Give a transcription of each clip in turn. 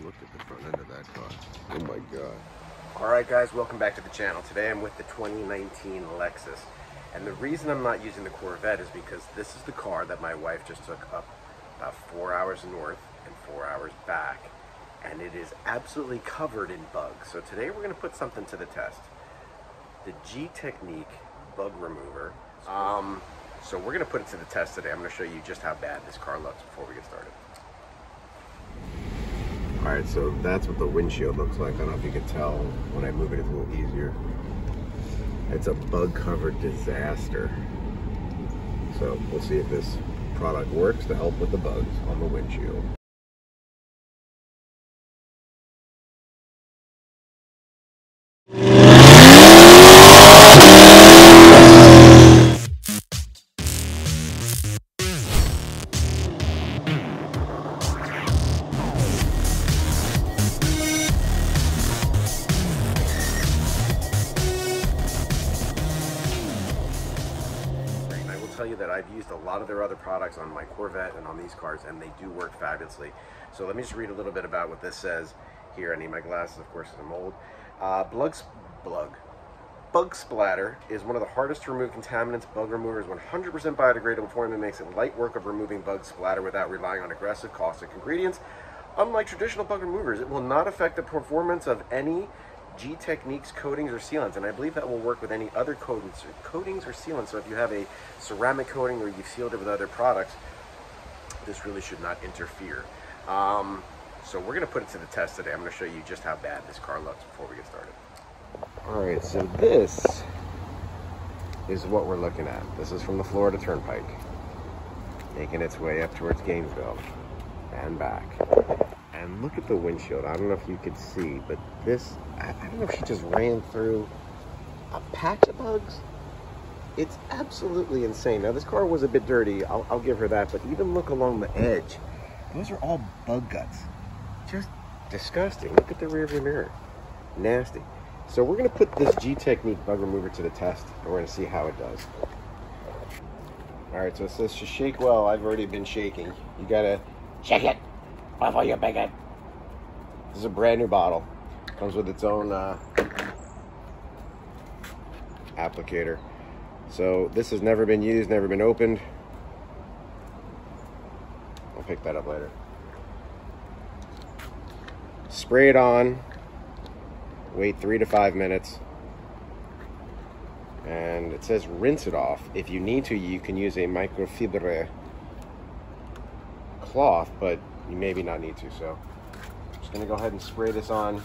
Look at the front end of that car. Oh my God. Alright guys, welcome back to the channel. Today I'm with the 2019 Lexus. And the reason I'm not using the Corvette is because this is the car that my wife just took up about 4 hours north and 4 hours back. And it is absolutely covered in bugs. So today we're going to put something to the test. The Gtechniq BUG remover. So we're going to put it to the test today. I'm going to show you just how bad this car looks before we get started. Alright, so that's what the windshield looks like. I don't know if you can tell. When I move it, it's a little easier. It's a bug-covered disaster. So we'll see if this product works to help with the bugs on the windshield. Tell you that I've used a lot of their other products on my Corvette and on these cars, and they do work fabulously. So let me just read a little bit about what this says here. I need my glasses, of course, because I'm old. Bug splatter is one of the hardest to remove contaminants. Bug remover is 100% biodegradable form that makes it light work of removing bug splatter without relying on aggressive caustic ingredients. Unlike traditional bug removers, it will not affect the performance of any Gtechniq's coatings or sealants, and I believe that will work with any other coatings or sealants. So if you have a ceramic coating or you've sealed it with other products, this really should not interfere. So we're going to put it to the test today. I'm going to show you just how bad this car looks before we get started. Alright, so this is what we're looking at. This is from the Florida Turnpike, making its way up towards Gainesville and back. And look at the windshield. I don't know if you could see, but this, I don't know if she just ran through a patch of bugs. It's absolutely insane. Now, this car was a bit dirty, I'll give her that, but even look along the edge. Those are all bug guts. Just disgusting. Look at the rear view mirror. Nasty. So we're going to put this Gtechniq bug remover to the test, and we're going to see how it does. Alright, so it says to shake well. I've already been shaking. You got to shake it before you bake it. This is a brand new bottle. Comes with its own applicator. So this has never been used, never been opened. I'll pick that up later. Spray it on. Wait 3 to 5 minutes. And it says rinse it off. If you need to, you can use a microfiber cloth, but you maybe not need to. So I'm just gonna go ahead and spray this on.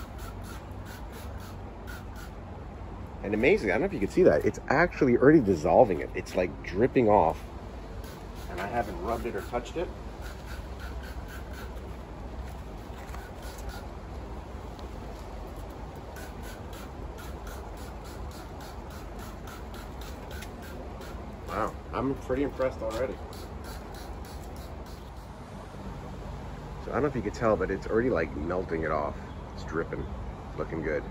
And amazing, I don't know if you can see that, it's actually already dissolving it. It's like dripping off. And I haven't rubbed it or touched it. Wow, I'm pretty impressed already. So I don't know if you could tell, but it's already like melting it off. It's dripping, looking good.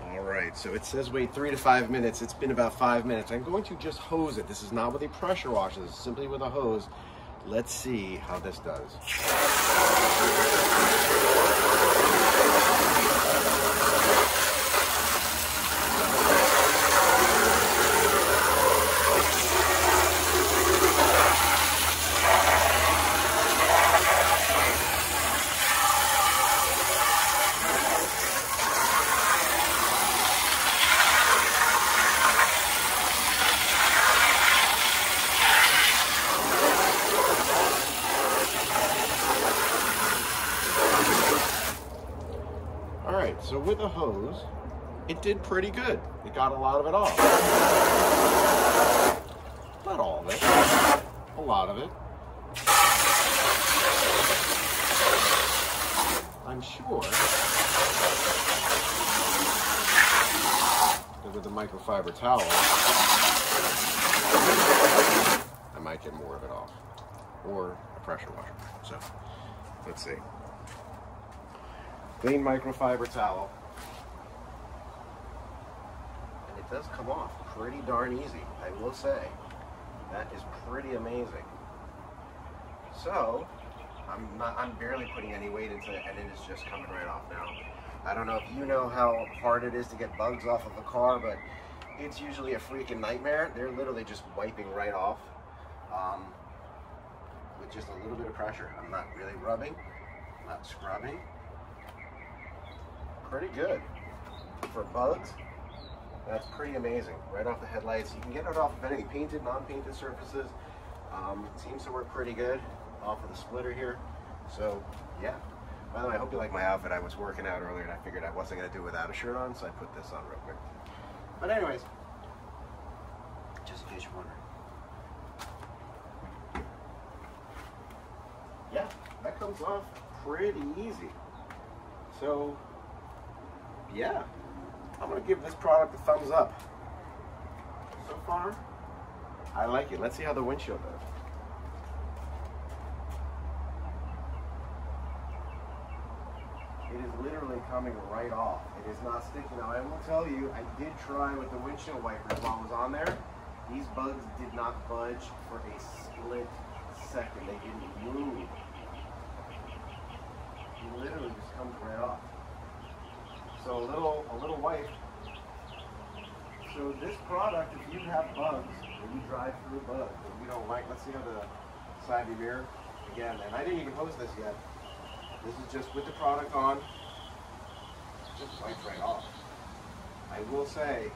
Alright, so it says wait 3 to 5 minutes. It's been about 5 minutes. I'm going to just hose it. This is not with a pressure washer. This is simply with a hose. Let's see how this does. Alright, so with a hose, it did pretty good. It got a lot of it off. Not all of it, a lot of it. I'm sure that with the microfiber towel, I might get more of it off. Or a pressure washer. So, let's see. Clean microfiber towel. And it does come off pretty darn easy, I will say. That is pretty amazing. So, I'm barely putting any weight into it, and it is just coming right off now. I don't know if you know how hard it is to get bugs off of a car, but it's usually a freaking nightmare. They're literally just wiping right off with just a little bit of pressure. I'm not really rubbing, not scrubbing. Pretty good for bugs. That's pretty amazing. Right off the headlights. You can get it off of any painted, non-painted surfaces. Seems to work pretty good off of the splitter here. So yeah. By the way, I hope you like my outfit. I was working out earlier and I figured I wasn't going to do it without a shirt on, so I put this on real quick. But anyways, just in case you're wondering. Yeah, that comes off pretty easy. So yeah, I'm going to give this product a thumbs up. So far, I like it. Let's see how the windshield does. It is literally coming right off. It is not sticking. Now, I will tell you, I did try with the windshield wipers while I was on there. These bugs did not budge for a split second. They didn't move. It literally just comes right off. So a little wipe. So this product, if you have bugs, or you drive through bugs, and you don't like, let's see how the side view mirror, again, and I didn't even hose this yet. This is just with the product on, just wipes right off. I will say,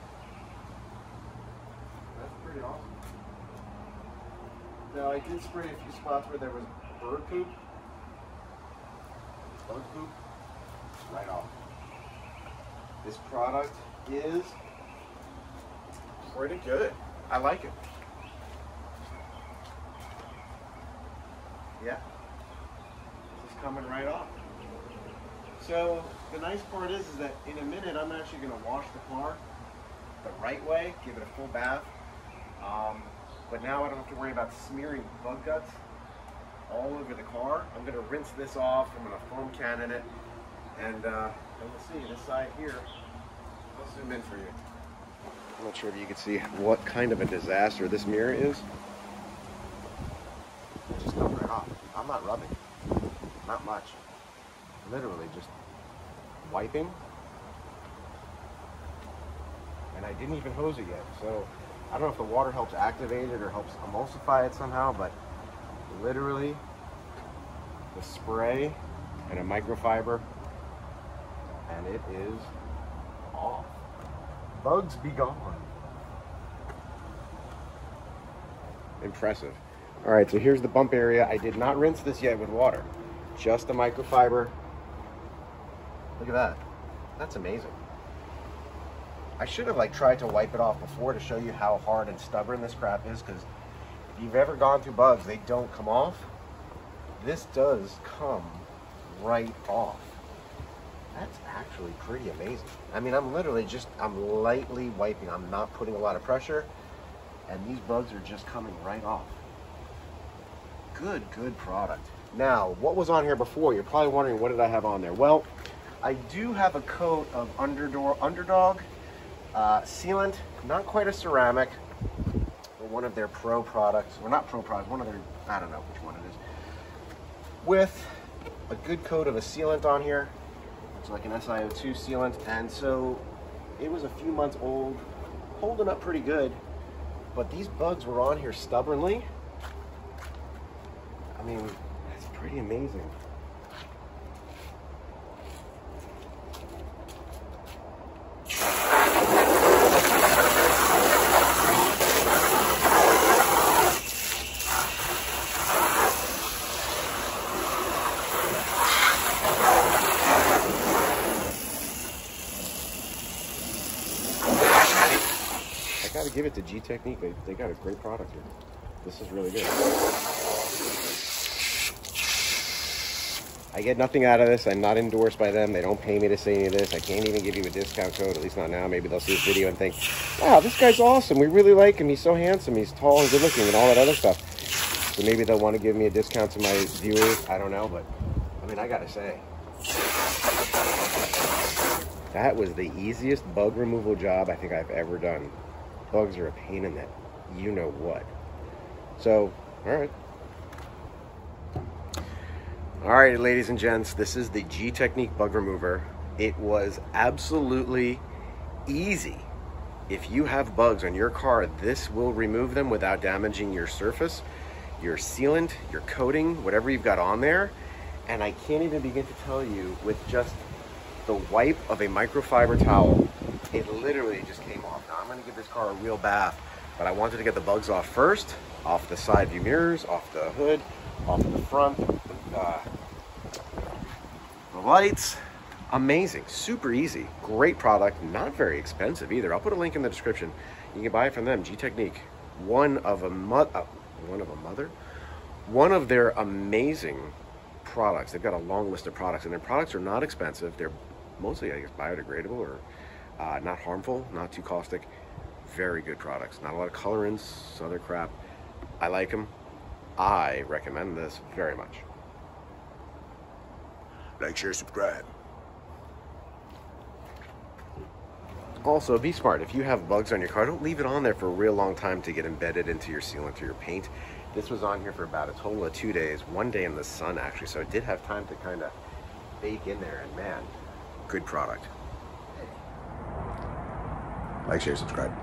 that's pretty awesome. Now I did spray a few spots where there was bird poop, bug poop, right off. This product is pretty good. I like it. Yeah. Coming right off. So the nice part is that in a minute I'm actually going to wash the car the right way, give it a full bath. But now I don't have to worry about smearing bug guts all over the car. I'm going to rinse this off. I'm going to foam can in it, and we'll see this side here. I'll zoom in for you. I'm not sure if you can see what kind of a disaster this mirror is. It just comes right off. I'm not rubbing. Not much. Literally just wiping. And I didn't even hose it yet. So I don't know if the water helps activate it or helps emulsify it somehow, but literally the spray and a microfiber, and it is off. Bugs be gone. Impressive. All right, so here's the bump area. I did not rinse this yet with water. Just a microfiber. Look at that. That's amazing. I should have tried to wipe it off before to show you how hard and stubborn this crap is, because if you've ever gone through bugs, they don't come off. This does come right off. That's actually pretty amazing. I mean, I'm lightly wiping. I'm not putting a lot of pressure, and these bugs are just coming right off. Good product. Now, what was on here before? You're probably wondering, what did I have on there? Well, I do have a coat of Underdog sealant, not quite a ceramic, but one of their pro products, or not pro products, one of their, I don't know which one it is, with a good coat of a sealant on here. It's like an SiO2 sealant, and so it was a few months old, holding up pretty good, but these bugs were on here stubbornly. I mean, that's pretty amazing. I gotta give it to Gtechniq. They got a great product here. This is really good. I get nothing out of this. I'm not endorsed by them. They don't pay me to say any of this. I can't even give you a discount code, at least not now. Maybe they'll see this video and think, wow, this guy's awesome. We really like him. He's so handsome. He's tall and good looking and all that other stuff. So maybe they'll want to give me a discount to my viewers. I don't know, but I mean, I gotta say, that was the easiest bug removal job I think I've ever done. Bugs are a pain in that you know what. So, all right. Alright, ladies and gents, this is the Gtechniq Bug Remover. It was absolutely easy. If you have bugs on your car, this will remove them without damaging your surface, your sealant, your coating, whatever you've got on there. And I can't even begin to tell you, with just the wipe of a microfiber towel, it literally just came off. Now I'm going to give this car a real bath, but I wanted to get the bugs off first, off the side view mirrors, off the hood, off the front, the lights. Amazing, super easy, great product, not very expensive either. I'll put a link in the description. You can buy it from them, Gtechniq. One of their amazing products. They've got a long list of products, and their products are not expensive. They're mostly, I guess, biodegradable or not harmful, not too caustic. Very good products. Not a lot of colorants, other crap. I like them. I recommend this very much. Like, share, subscribe. Also, be smart. If you have bugs on your car, don't leave it on there for a real long time to get embedded into your sealant or your paint. This was on here for about a total of 2 days, 1 day in the sun actually, so it did have time to kind of bake in there, and man, good product. Like, share, subscribe.